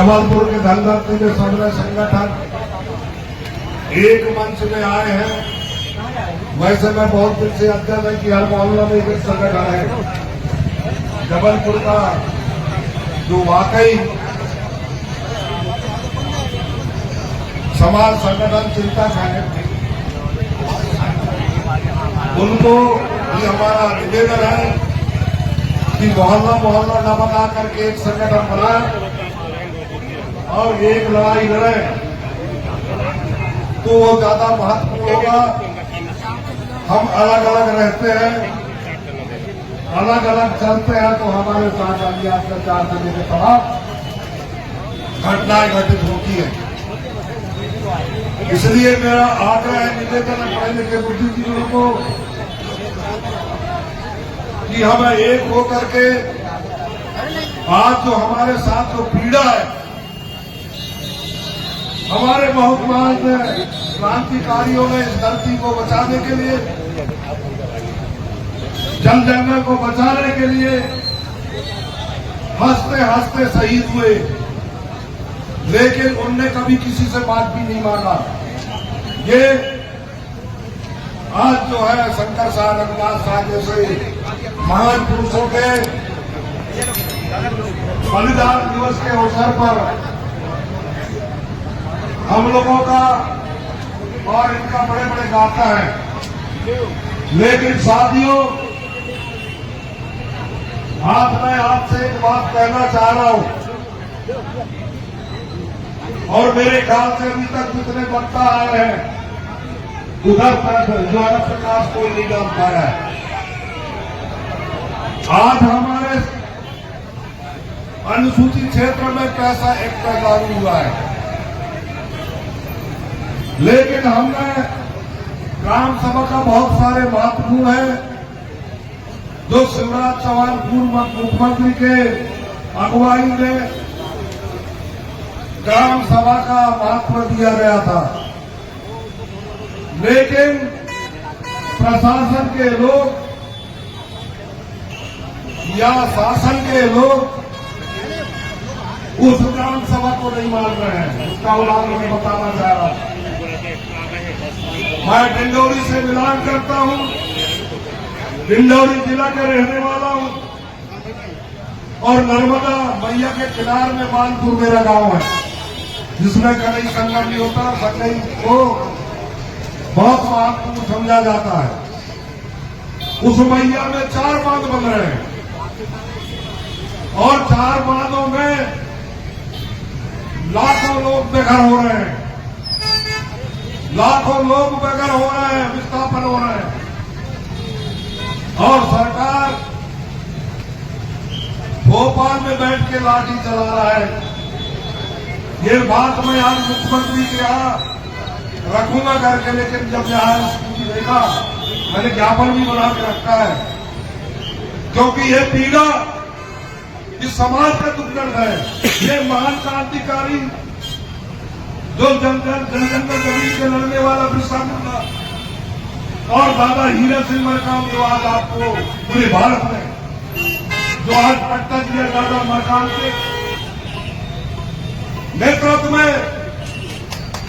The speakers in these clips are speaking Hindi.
जबलपुर के धनगढ़ के सभी संगठन एक मंच में आए हैं। वैसे मैं बहुत दिन से अध्ययन है कि हर मोहल्ला में एक संगठन है। जबलपुर का जो वाकई समाज संगठन चिंतक है, उनको भी हमारा निवेदन है कि मोहल्ला मोहल्ला न बना करके एक संगठन बनाए और एक लड़ाई लड़े तो वो ज्यादा महत्वपूर्ण होगा। हम अलग अलग रहते हैं, अलग अलग चलते हैं, तो हमारे साथ अभी अत्याचार करने के खिलाफ घटनाएं घटित होती है। इसलिए मेरा आग्रह है, निवेदन है पढ़े लिखे बुद्धिजीवियों को कि हम एक होकर के आज जो हमारे साथ जो पीड़ा है, हमारे बहुतमान क्रांतिकारियों ने इस धरती को बचाने के लिए, जल जंगल को बचाने के लिए हंसते हंसते शहीद हुए, लेकिन उनने कभी किसी से बात भी नहीं मांगा। ये आज जो है शंकर साहब, रघुनाथ साहब जैसे महान पुरुषों के बलिदान दिवस के अवसर पर हम लोगों का और इनका बड़े बड़े गाथा है। लेकिन साथियों, आज मैं आपसे एक बात कहना चाह रहा हूं, और मेरे ख्याल से अभी तक जितने वक्ता आए हैं उधर तक जो है प्रकाश कोई नहीं डाल पाया है। आज हमारे अनुसूचित क्षेत्र में पैसा एक्ट लागू हुआ है, लेकिन हमने ग्राम सभा का बहुत सारे महत्वपूर्ण है जो शिवराज चौहान पूर्व मुख्यमंत्री के अगुवाई में ग्राम सभा का महत्व दिया गया था। लेकिन प्रशासन के लोग या शासन के लोग उस ग्राम सभा को नहीं मान रहे हैं। उसका उदाहरण मैं बताना चाह रहा हूं। मैं डिंडौरी से मिलान करता हूं, डिंडौरी जिला का रहने वाला हूं, और नर्मदा मैया के किनारे में मानपुर मेरा गांव है, जिसमें कहीं संगम नहीं होता। संगम को बहुत महत्वपूर्ण समझा जाता है। उस मैया में 4 बांध बन रहे हैं और 4 बांधों में लाखों लोग बेघर हो रहे हैं, लाखों लोग बेघर हो रहे हैं, विस्थापन हो रहे हैं, और सरकार भोपाल में बैठ के लाठी चला रहा है। ये बात मैं आज मुख्यमंत्री के यहाँ रखूंगा करके, लेकिन जब यहाँ स्थिति देखा, मैंने ज्ञापन भी बना के रखा है, क्योंकि ये पीड़ा इस समाज का दुख दर्द है। ये महान क्रांतिकारी जो जंगल जमीन के लड़ने वाला बिरसा मुंडा और दादा हीरा सिंह मरकाम, जो आज आपको पूरे भारत में जो आज पट्टा दिया दादा मरकाम के नेतृत्व में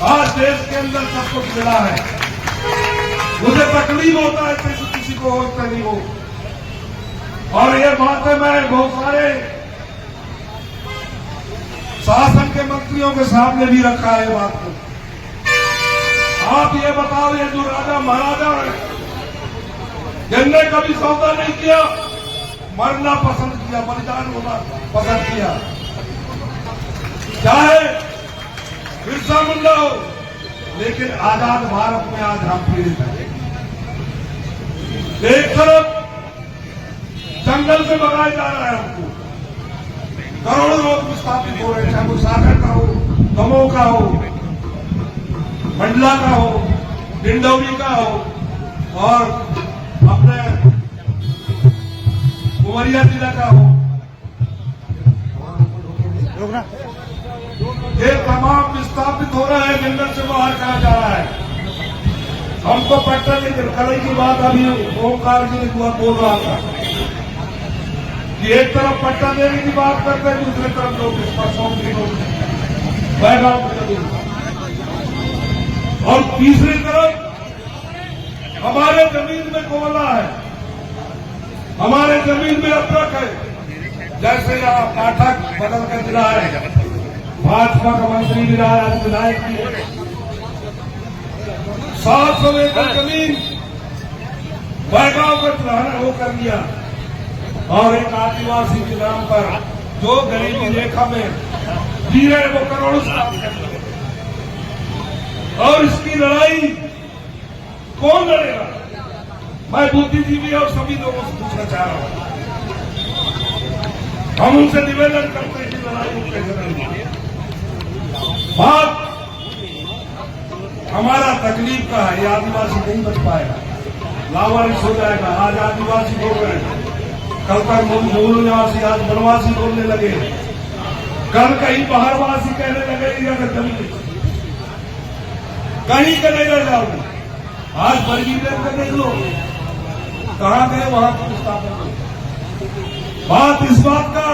आज देश के अंदर सब कुछ मिला है। मुझे तकलीफ होता है कि किसी को हो नहीं हो, और ये बातें मैं बहुत सारे शासन के मंत्रियों के सामने भी रखा है। बात को आप ये बताओ, ये जो राजा महाराजा है, जिनने कभी सौदा नहीं किया, मरना पसंद किया, बलिदान होना पसंद किया, चाहे बिरसा मुंडा हो, लेकिन आजाद भारत में आज हम पीड़ित हैं। एक तरफ जंगल से भगाया जा रहा है हमको, करोड़ों लोग विस्थापित हो रहे हैं, चाहे वो सागर का हो, दमोह का हो, मंडला का हो, डिंडौरी का हो, और अपने उमरिया जिला का हो। ये तमाम विस्थापित हो रहे हैं, जंगल से बाहर कहा जा रहा है। हमको पट्टा कल की बात अभी ओमकार जी बोल रहा था कि एक तरफ पट्टा देने की बात करते हैं, दूसरी तरफ लोग इस पर सौंप बैगांव की जमीन, और तीसरी तरफ हमारे जमीन में कोयला है, हमारे जमीन में अदरक है। जैसे यहाँ पाठक बदल कर मिला है, भाजपा का मंत्री मिला है, आज विधायक भी है। 700 एकड़ जमीन बैगांव का चढ़ाना वो कर दिया, और एक आदिवासी के नाम पर जो गरीबी रेखा में जी रहे वो करोड़ों से, और इसकी लड़ाई कौन लड़ेगा? मैं बुद्धिजीवी और सभी लोगों से पूछना चाह रहा हूं, हम उनसे निवेदन करते हैं कि लड़ाई को कैसे लड़ेंगे। बात हमारा तकलीफ का है, ये आदिवासी नहीं बच पाएगा, लावारिस हो जाएगा। आज आदिवासी बोल रहे हैं, कल तक मूल निवासी, आज वनवासी बोलने लगे, कल कहीं बाहरवासी कहने लगे अगर जमीन कहीं का नहीं रह जाओगे। आज वर्गीकरण का देख लो, कहां गए वहां पर स्थापना करो। बात इस बात का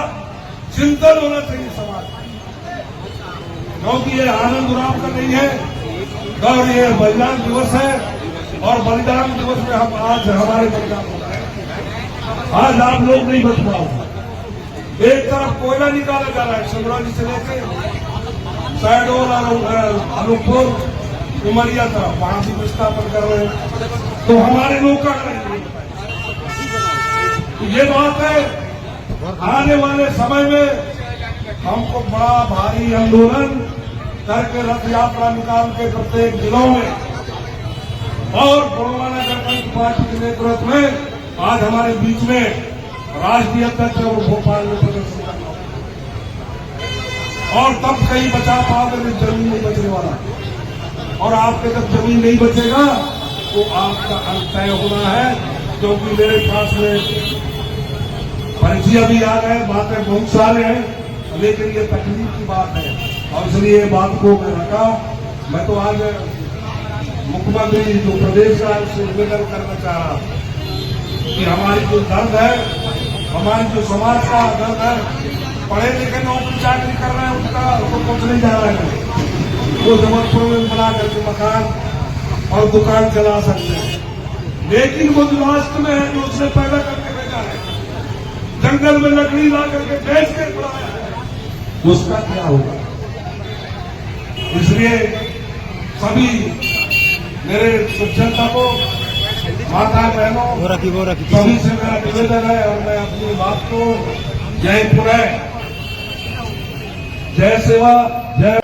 चिंतन होना चाहिए समाज, क्योंकि ये आनंद उराव का नहीं है, और ये बलिदान दिवस है, और बलिदान दिवस में हम आज हमारे बलिदान हो रहा है। आज आप लोग नहीं बच पाओगे। एक तरफ कोयला निकाला जा रहा है शिवराज से लेकर शहडोल, अनूपपुर, उमरिया तरफ, वहां भी विस्थापन कर रहे हैं, तो हमारे लोग का करेंगे। तो ये बात है, आने वाले समय में हमको बड़ा भारी आंदोलन करके रथ यात्रा निकाल के प्रत्येक जिलों में, और गोलवा नगर पंच पार्टी के नेतृत्व में आज हमारे बीच में राष्ट्रीय अध्यक्ष और भोपाल में प्रदर्शन करना, और तब कहीं बचा पाओगे, जमीन नहीं बचने वाला। और आपके जब जमीन नहीं बचेगा तो आपका अंत तय होना है, क्योंकि मेरे पास में परिचय भी आ गए, बातें बहुत सारे हैं, लेकिन ये तकलीफ की बात है, और इसलिए ये बात को मैं रखा। मैं तो आज मुख्यमंत्री जो प्रदेश का उससे निवेदन करना चाह रहा कि हमारी जो दर्द है, हमारी जो समाज का दर्द है, पढ़े लिखे नौकरी चाकरी कर रहे हैं उनका तो कुछ नहीं जा रहा है, वो जबलपुर में बना करके मकान और दुकान चला सकते हैं, लेकिन वो जो लास्ट में है, जो उसने पैदा करके भेजा है, जंगल में लकड़ी ला करके बेच के बुलाया है, उसका क्या होगा? इसलिए सभी मेरे जनता को, माता बहनों, सभी से मेरा निवेदन है, और मैं अपनी बात को जय पुरय, जय सेवा, जय